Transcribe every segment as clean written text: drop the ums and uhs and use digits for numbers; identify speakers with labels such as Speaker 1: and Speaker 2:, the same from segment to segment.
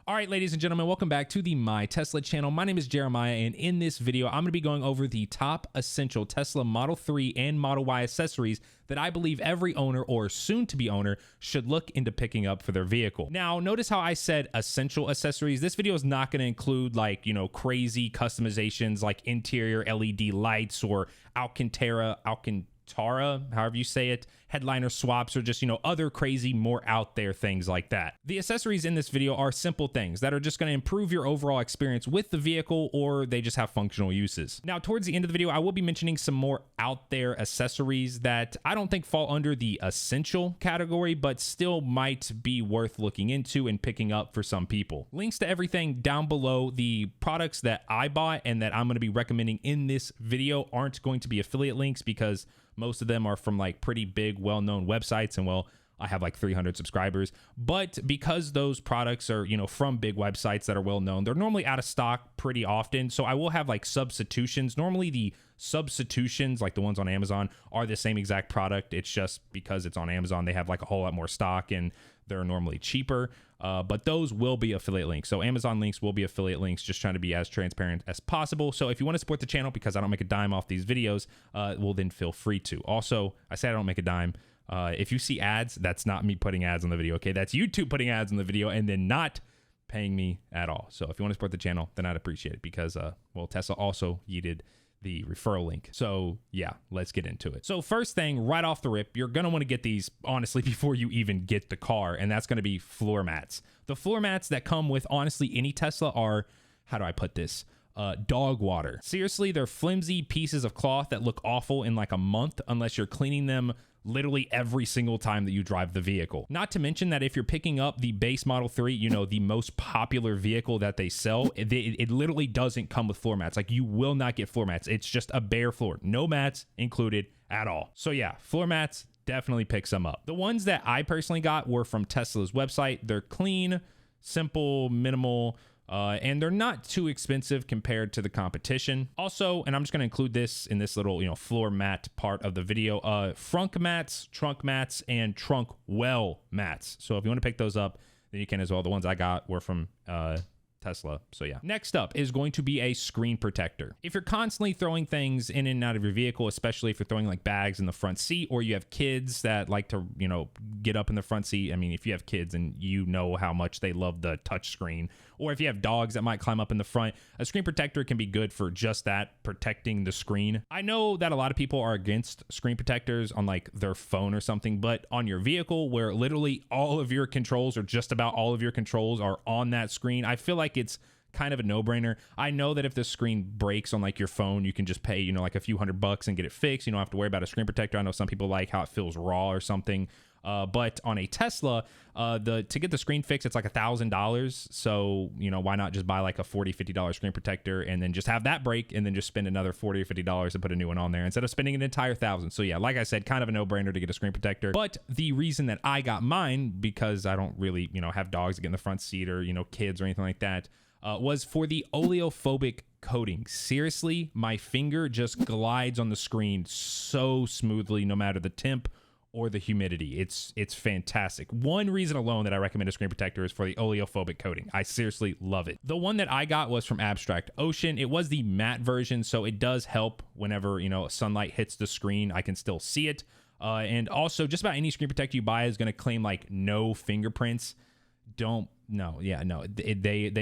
Speaker 1: All right, ladies and gentlemen, welcome back to the My Tesla channel. My name is Jeremiah, and in this video, I'm going to be going over the top essential Tesla Model 3 and Model Y accessories that I believe every owner or soon-to-be owner should look into picking up for their vehicle. Now, notice how I said essential accessories. This video is not going to include crazy customizations like interior LED lights or Alcantara, however you say it, headliner swaps, or just, other crazy, more out there things like that. The accessories in this video are simple things that are just going to improve your overall experience with the vehicle, or they just have functional uses. Now, towards the end of the video, I will be mentioning some more out there accessories that I don't think fall under the essential category, but still might be worth looking into and picking up for some people. Links to everything down below. The products that I bought and that I'm going to be recommending in this video aren't going to be affiliate links because most of them are from like pretty big, well-known websites, and well, I have like 300 subscribers. But because those products are, from big websites that are well-known, they're normally out of stock pretty often. So I will have like substitutions. Normally the substitutions, like the ones on Amazon, are the same exact product. It's just because it's on Amazon, they have like a whole lot more stock and they're normally cheaper. But those will be affiliate links. So Amazon links will be affiliate links, just trying to be as transparent as possible. So if you want to support the channel, because I don't make a dime off these videos, well, then feel free to. Also, I said I don't make a dime. If you see ads, that's not me putting ads on the video, okay? That's YouTube putting ads on the video and then not paying me at all. So if you want to support the channel, then I'd appreciate it because, well, Tesla also yeeted the referral link. So yeah, let's get into it. So first thing, right off the rip, you're going to want to get these, honestly, before you even get the car, and that's going to be floor mats. The floor mats that come with, honestly, any Tesla are, how do I put this? Dog water. Seriously, they're flimsy pieces of cloth that look awful in like a month unless you're cleaning them literally every single time that you drive the vehicle. Not to mention that if you're picking up the base Model 3, the most popular vehicle that they sell, it literally doesn't come with floor mats. Like, you will not get floor mats. It's just a bare floor. No mats included at all. So yeah, floor mats, definitely pick some up. The ones that I personally got were from Tesla's website. They're clean, simple, minimal, and they're not too expensive compared to the competition. Also, and I'm just going to include this in this little, floor mat part of the video, frunk mats, trunk mats, and trunk well mats. So if you want to pick those up, then you can as well. The ones I got were from Tesla. So yeah. Next up is going to be a screen protector. If you're constantly throwing things in and out of your vehicle, especially if you're throwing like bags in the front seat, or you have kids that like to, get up in the front seat. I mean, if you have kids and you know how much they love the touch screen, or if you have dogs that might climb up in the front, a screen protector can be good for just that, protecting the screen. I know that a lot of people are against screen protectors on like their phone or something, but on your vehicle where literally all of your controls, or just about all of your controls, are on that screen, I feel like it's kind of a no-brainer. I know that if the screen breaks on like your phone, you can just pay, like a few $100 and get it fixed. You don't have to worry about a screen protector. I know some people like how it feels raw or something. But on a Tesla, to get the screen fixed, it's like $1,000. So, why not just buy like a $40, $50 screen protector and then just have that break and then just spend another $40 or $50 to put a new one on there instead of spending an entire $1,000. So yeah, like I said, kind of a no-brainer to get a screen protector. But the reason that I got mine, because I don't really, have dogs that get in the front seat or, kids or anything like that, was for the oleophobic coating. Seriously, my finger just glides on the screen so smoothly, no matter the temp or the humidity. It's fantastic. One reason alone that I recommend a screen protector is for the oleophobic coating. I seriously love it. The one that I got was from Abstract Ocean. It was the matte version, so it does help whenever, sunlight hits the screen. I can still see it. And also, just about any screen protector you buy is going to claim like no fingerprints. They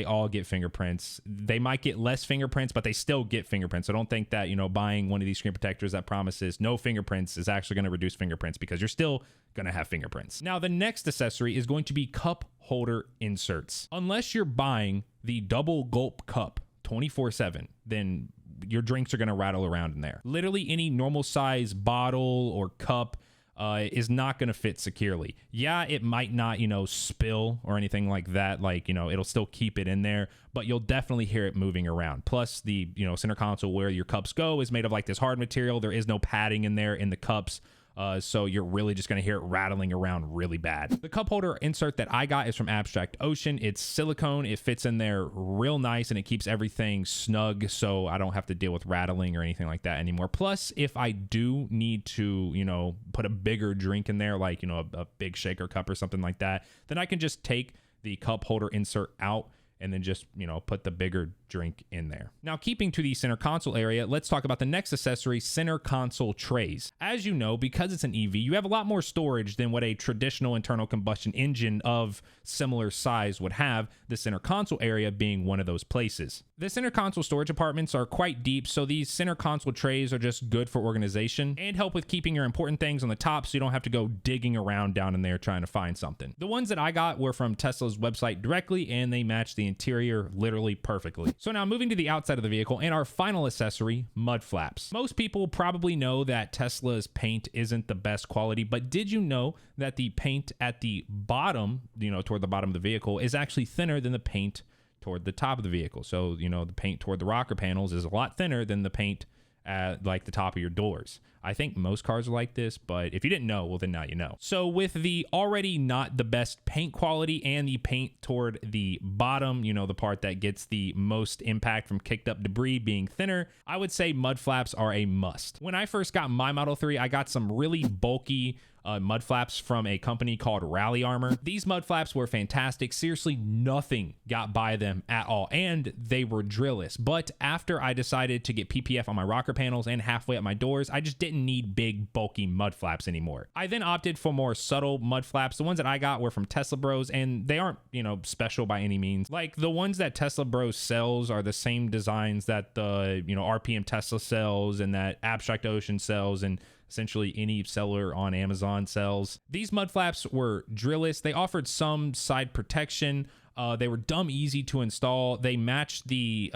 Speaker 1: all get fingerprints. They might get less fingerprints, but they still get fingerprints. So don't think that, buying one of these screen protectors that promises no fingerprints is actually going to reduce fingerprints, because you're still going to have fingerprints. Now, the next accessory is going to be cup holder inserts. Unless you're buying the double gulp cup 24/7, then your drinks are going to rattle around in there. Literally any normal size bottle or cup is not going to fit securely. Yeah, it might not, spill or anything like that. Like, it'll still keep it in there, but you'll definitely hear it moving around. Plus the, center console where your cups go is made of like this hard material. There is no padding in there in the cups. So you're really just going to hear it rattling around really bad. The cup holder insert that I got is from Abstract Ocean. It's silicone. It fits in there real nice and it keeps everything snug, so I don't have to deal with rattling or anything like that anymore. Plus, if I do need to, put a bigger drink in there, like, a big shaker cup or something like that, then I can just take the cup holder insert out and then just, put the bigger drink in there. Now, keeping to the center console area, let's talk about the next accessory, center console trays. As you know, because it's an EV, you have a lot more storage than what a traditional internal combustion engine of similar size would have, the center console area being one of those places. The center console storage apartments are quite deep, so these center console trays are just good for organization and help with keeping your important things on the top so you don't have to go digging around down in there trying to find something. The ones that I got were from Tesla's website directly, and they match the interior literally perfectly. So now moving to the outside of the vehicle and our final accessory, mud flaps. Most people probably know that Tesla's paint isn't the best quality, but did you know that the paint at the bottom, toward the bottom of the vehicle, is actually thinner than the paint toward the top of the vehicle? So, the paint toward the rocker panels is a lot thinner than the paint at like the top of your doors. I think most cars are like this, but if you didn't know, well, then now you know. So with the already not the best paint quality and the paint toward the bottom, the part that gets the most impact from kicked up debris being thinner, I would say mud flaps are a must. When I first got my Model 3, I got some really bulky mud flaps from a company called Rally Armor. These mud flaps were fantastic. Seriously, nothing got by them at all, and they were drillless. But after I decided to get PPF on my rocker panels and halfway up my doors, I just didn't need big, bulky mud flaps anymore. I then opted for more subtle mud flaps. The ones that I got were from Tesla Bros, and they aren't, special by any means. Like, the ones that Tesla Bros sells are the same designs that the, RPM Tesla sells and that Abstract Ocean sells, and essentially any seller on Amazon sells. These mud flaps were drillless. They offered some side protection. They were dumb easy to install. They matched the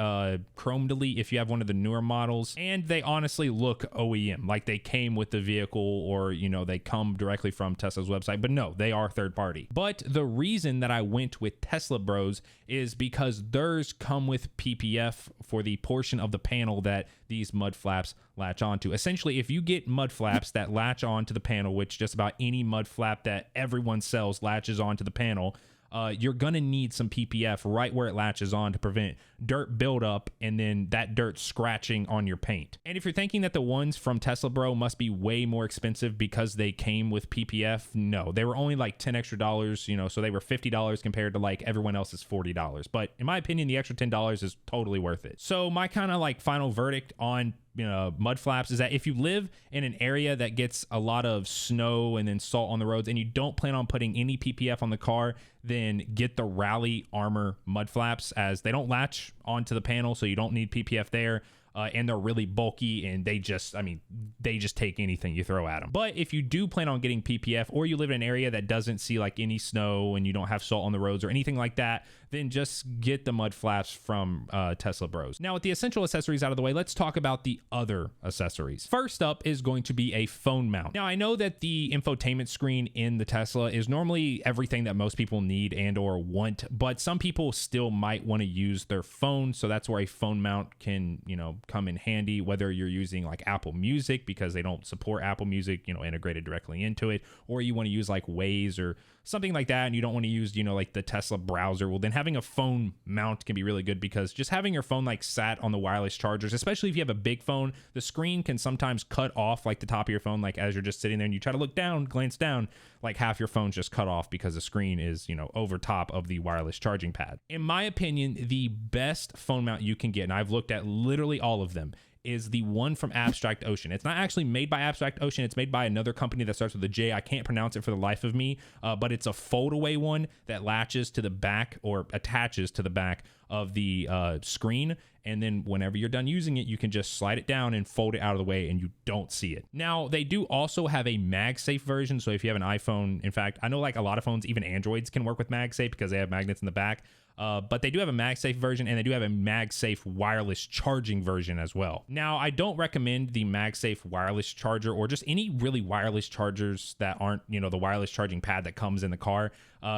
Speaker 1: chrome delete if you have one of the newer models, and they honestly look OEM, like they came with the vehicle, or they come directly from Tesla's website. But no, they are third party. But the reason that I went with Tesla Bros is because theirs come with PPF for the portion of the panel that these mud flaps latch onto. Essentially, if you get mud flaps that latch onto the panel, which just about any mud flap that everyone sells latches onto the panel, you're gonna need some PPF right where it latches on to prevent dirt buildup and then that dirt scratching on your paint. And if you're thinking that the ones from Tesla Bro must be way more expensive because they came with PPF, no, they were only like $10 extra, so they were $50 compared to like everyone else's $40. But in my opinion, the extra $10 is totally worth it. So my kind of like final verdict on mud flaps is that if you live in an area that gets a lot of snow and then salt on the roads and you don't plan on putting any PPF on the car, then get the Rally Armor mud flaps, as they don't latch onto the panel, so you don't need PPF there. And they're really bulky, and they just take anything you throw at them. But if you do plan on getting PPF, or you live in an area that doesn't see like any snow and you don't have salt on the roads or anything like that, then just get the mud flaps from Tesla Bros. Now, with the essential accessories out of the way, let's talk about the other accessories. First up is going to be a phone mount. Now, I know that the infotainment screen in the Tesla is normally everything that most people need and or want, but some people still might want to use their phone, so that's where a phone mount can, come in handy, whether you're using like Apple Music because they don't support Apple Music, integrated directly into it, or you want to use like Waze or something like that, and you don't want to use, like the Tesla browser. Well, then having a phone mount can be really good, because just having your phone like sat on the wireless chargers, especially if you have a big phone, the screen can sometimes cut off like the top of your phone, like as you're just sitting there and you try to look down, glance down, like half your phone's just cut off because the screen is, over top of the wireless charging pad. In my opinion, the best phone mount you can get, and I've looked at literally all of them, is the one from Abstract Ocean. It's not actually made by Abstract Ocean. It's made by another company that starts with a J. I can't pronounce it for the life of me, but it's a fold-away one that latches to the back, or attaches to the back of the screen, and then whenever you're done using it, you can just slide it down and fold it out of the way and you don't see it. Now, they do also have a MagSafe version, so if you have an iPhone, in fact, I know like a lot of phones, even Androids, can work with MagSafe because they have magnets in the back. But they do have a MagSafe version, and they do have a MagSafe wireless charging version as well. Now, I don't recommend the MagSafe wireless charger, or just any really wireless chargers that aren't, the wireless charging pad that comes in the car,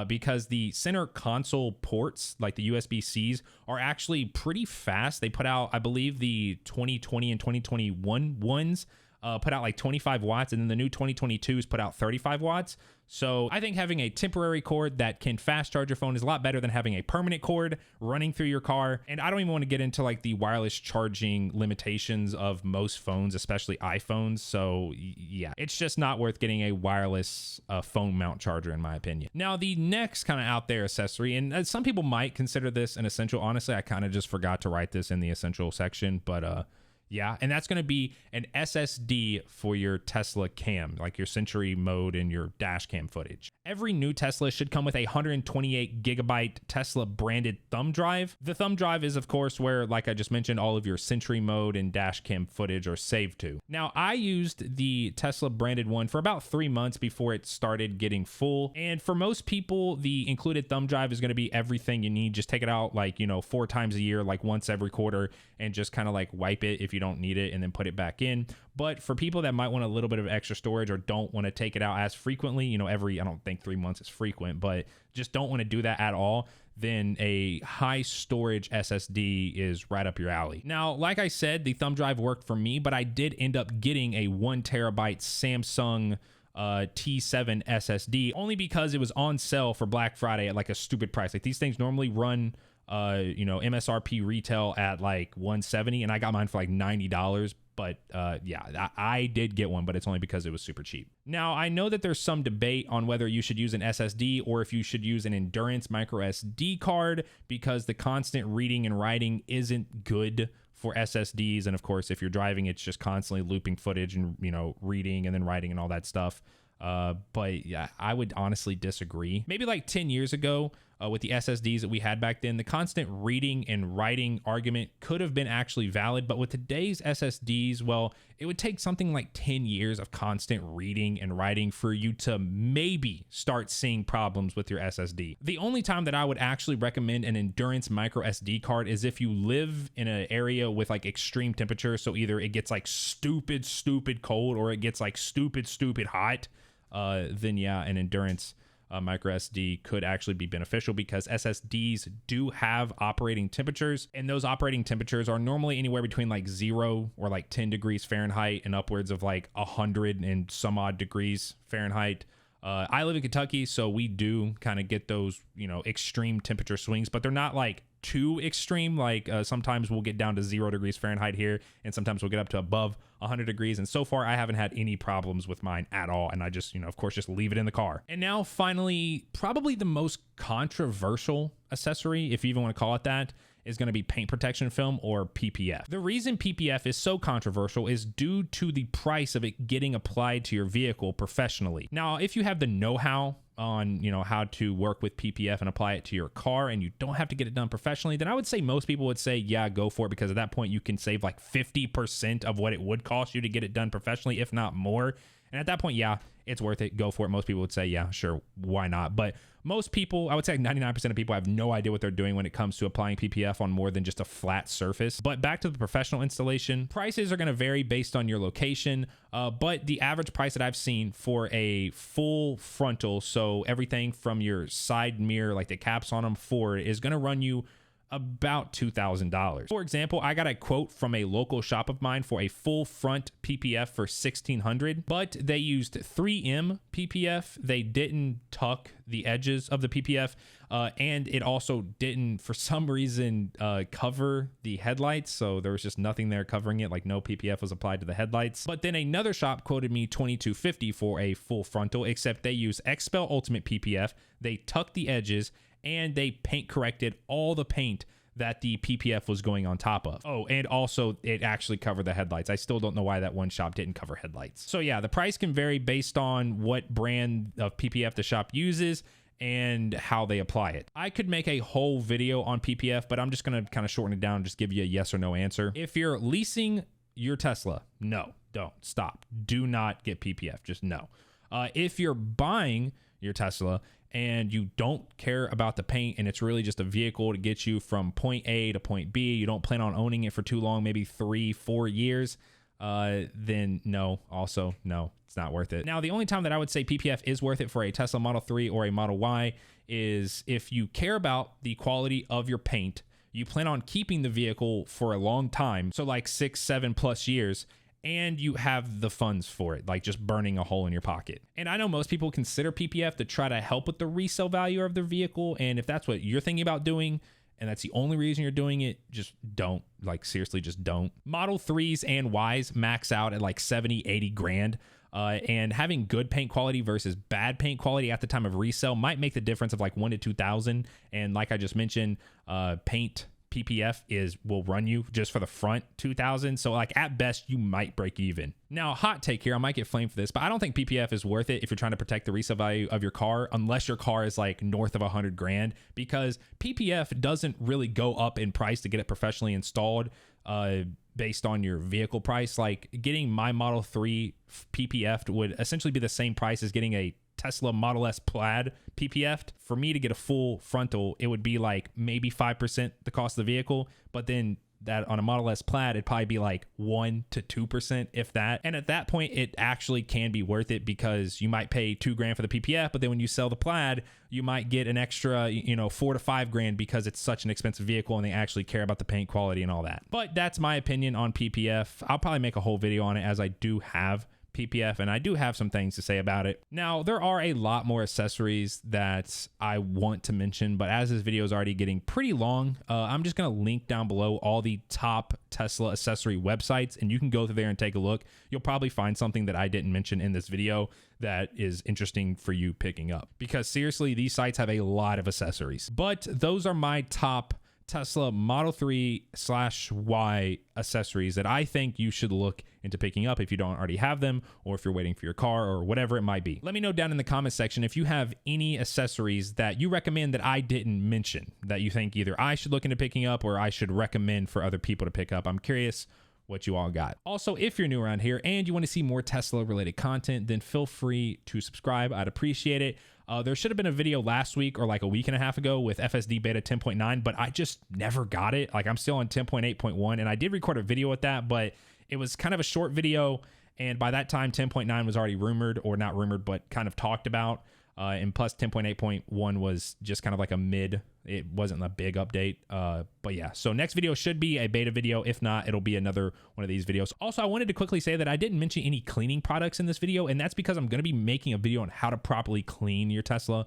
Speaker 1: because the center console ports, like the USB-Cs, are actually pretty fast. They put out, I believe, the 2020 and 2021 ones put out like 25 watts, and then the new 2022s put out 35 watts. So I think having a temporary cord that can fast charge your phone is a lot better than having a permanent cord running through your car. And I don't even want to get into like the wireless charging limitations of most phones, especially iPhones. So yeah, it's just not worth getting a wireless phone mount charger in my opinion. Now the next kind of out there accessory, and some people might consider this an essential. Honestly, I kind of just forgot to write this in the essential section, but yeah, and that's going to be an SSD for your Tesla cam, like your Century mode and your dash cam footage. Every new Tesla should come with a 128 gigabyte Tesla branded thumb drive. The thumb drive is, of course, where, like I just mentioned, all of your Century mode and dash cam footage are saved to. Now, I used the Tesla branded one for about 3 months before it started getting full. And for most people, the included thumb drive is going to be everything you need. Just take it out like, 4 times a year, like once every quarter, and just kind of like wipe it if you don't need it and then put it back in. But for people that might want a little bit of extra storage or don't want to take it out as frequently, I don't think 3 months is frequent, but just don't want to do that at all, then a high storage SSD is right up your alley. Now, like I said, the thumb drive worked for me, but I did end up getting a 1 terabyte Samsung T7 SSD only because it was on sale for Black Friday at like a stupid price. Like these things normally run MSRP retail at like $170, and I got mine for like $90. But yeah, I did get one, but it's only because it was super cheap. Now, I know that there's some debate on whether you should use an SSD or if you should use an endurance micro SD card, because the constant reading and writing isn't good for SSDs. And of course, if you're driving, it's just constantly looping footage and, reading and then writing and all that stuff. But yeah, I would honestly disagree. Maybe like 10 years ago, with the SSDs that we had back then, the constant reading and writing argument could have been actually valid. But with today's SSDs, well, it would take something like 10 years of constant reading and writing for you to maybe start seeing problems with your SSD. The only time that I would actually recommend an endurance micro SD card is if you live in an area with like extreme temperatures. So either it gets like stupid cold or it gets like stupid hot. Then yeah, an endurance micro SD could actually be beneficial, because SSDs do have operating temperatures, and those operating temperatures are normally anywhere between like 0 or like 10 degrees Fahrenheit and upwards of like 100 and some odd degrees Fahrenheit. I live in Kentucky, so we do kind of get those, extreme temperature swings, but they're not like too extreme. Like sometimes we'll get down to 0 degrees Fahrenheit here, and sometimes we'll get up to above 100 degrees. And so far, I haven't had any problems with mine at all. And I just, of course, just leave it in the car. And now finally, probably the most controversial accessory, if you even want to call it that, is going to be paint protection film, or PPF. The reason PPF is so controversial is due to the price of it getting applied to your vehicle professionally. Now, if you have the know-how on, how to work with PPF and apply it to your car, and you don't have to get it done professionally, then I would say most people would say, yeah, go for it, because at that point you can save like 50% of what it would cost you to get it done professionally, if not more. And at that point, yeah, it's worth it. Go for it. Most people would say, yeah, sure, why not? But most people, I would say like 99% of people have no idea what they're doing when it comes to applying PPF on more than just a flat surface. But back to the professional installation, prices are going to vary based on your location. But the average price that I've seen for a full frontal, so everything from your side mirror, like the caps on them forward, is going to run you about $2,000. For example, I got a quote from a local shop of mine for a full front PPF for $1,600, but they used 3M PPF. They didn't tuck the edges of the PPF, and it also didn't, for some reason, cover the headlights. So there was just nothing there covering it, like no PPF was applied to the headlights. But then another shop quoted me $2,250 for a full frontal, except they use XPEL Ultimate PPF. They tucked the edges, and they paint corrected all the paint that the PPF was going on top of. Oh, and also it actually covered the headlights. I still don't know why that one shop didn't cover headlights. So yeah, the price can vary based on what brand of PPF the shop uses and how they apply it. I could make a whole video on PPF, but I'm just gonna kind of shorten it down and just give you a yes or no answer. If you're leasing your Tesla, no, don't, stop. Do not get PPF, just no. If you're buying your Tesla and you don't care about the paint and it's really just a vehicle to get you from point A to point B, you don't plan on owning it for too long, maybe 3-4 years, then no, also no, it's not worth it. Now, the only time that I would say PPF is worth it for a Tesla Model 3 or a Model Y is if you care about the quality of your paint, you plan on keeping the vehicle for a long time, so like 6-7+ years, and you have the funds for it, like just burning a hole in your pocket. And I know most people consider PPF to try to help with the resale value of their vehicle. And if that's what you're thinking about doing, and that's the only reason you're doing it, just don't. Like, seriously, just don't. Model 3s and Ys max out at like 70, 80 grand. And having good paint quality versus bad paint quality at the time of resale might make the difference of like 1 to 2,000. And like I just mentioned, paint PPF will run you just for the front 2,000. So like at best you might break even. Now, hot take here, I might get flamed for this, but I don't think PPF is worth it if you're trying to protect the resale value of your car, unless your car is like north of 100 grand, because PPF doesn't really go up in price to get it professionally installed based on your vehicle price. Like getting my Model 3 PPF would essentially be the same price as getting a Tesla Model S Plaid PPF'd. For me to get a full frontal, it would be like maybe 5% the cost of the vehicle, but then that on a Model S Plaid, it'd probably be like 1 to 2%, if that. And at that point, it actually can be worth it because you might pay $2 grand for the PPF, but then when you sell the Plaid, you might get an extra, you know, 4 to 5 grand because it's such an expensive vehicle and they actually care about the paint quality and all that. But that's my opinion on PPF. I'll probably make a whole video on it, as I do have PPF and I do have some things to say about it. Now, there are a lot more accessories that I want to mention, but as this video is already getting pretty long, I'm just going to link down below all the top Tesla accessory websites, and you can go through there and take a look. You'll probably find something that I didn't mention in this video that is interesting for you picking up, because seriously, these sites have a lot of accessories. But those are my top Tesla Model 3/Y accessories that I think you should look into picking up if you don't already have them, or if you're waiting for your car, or whatever it might be. Let me know down in the comment section if you have any accessories that you recommend that I didn't mention, that you think either I should look into picking up or I should recommend for other people to pick up. I'm curious what you all got. Also, if you're new around here and you want to see more Tesla related content, then feel free to subscribe. I'd appreciate it. There should have been a video last week or like a week and a half ago with FSD beta 10.9, but I just never got it. Like, I'm still on 10.8.1, and I did record a video with that, but it was kind of a short video. And by that time, 10.9 was already rumored, or not rumored, but kind of talked about. And plus 10.8.1 was just kind of like a mid. It wasn't a big update. But yeah, so next video should be a beta video. If not, it'll be another one of these videos. Also, I wanted to quickly say that I didn't mention any cleaning products in this video, and that's because I'm going to be making a video on how to properly clean your Tesla.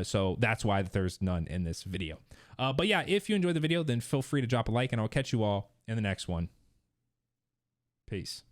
Speaker 1: So that's why there's none in this video. But yeah, if you enjoyed the video, then feel free to drop a like, and I'll catch you all in the next one. Peace.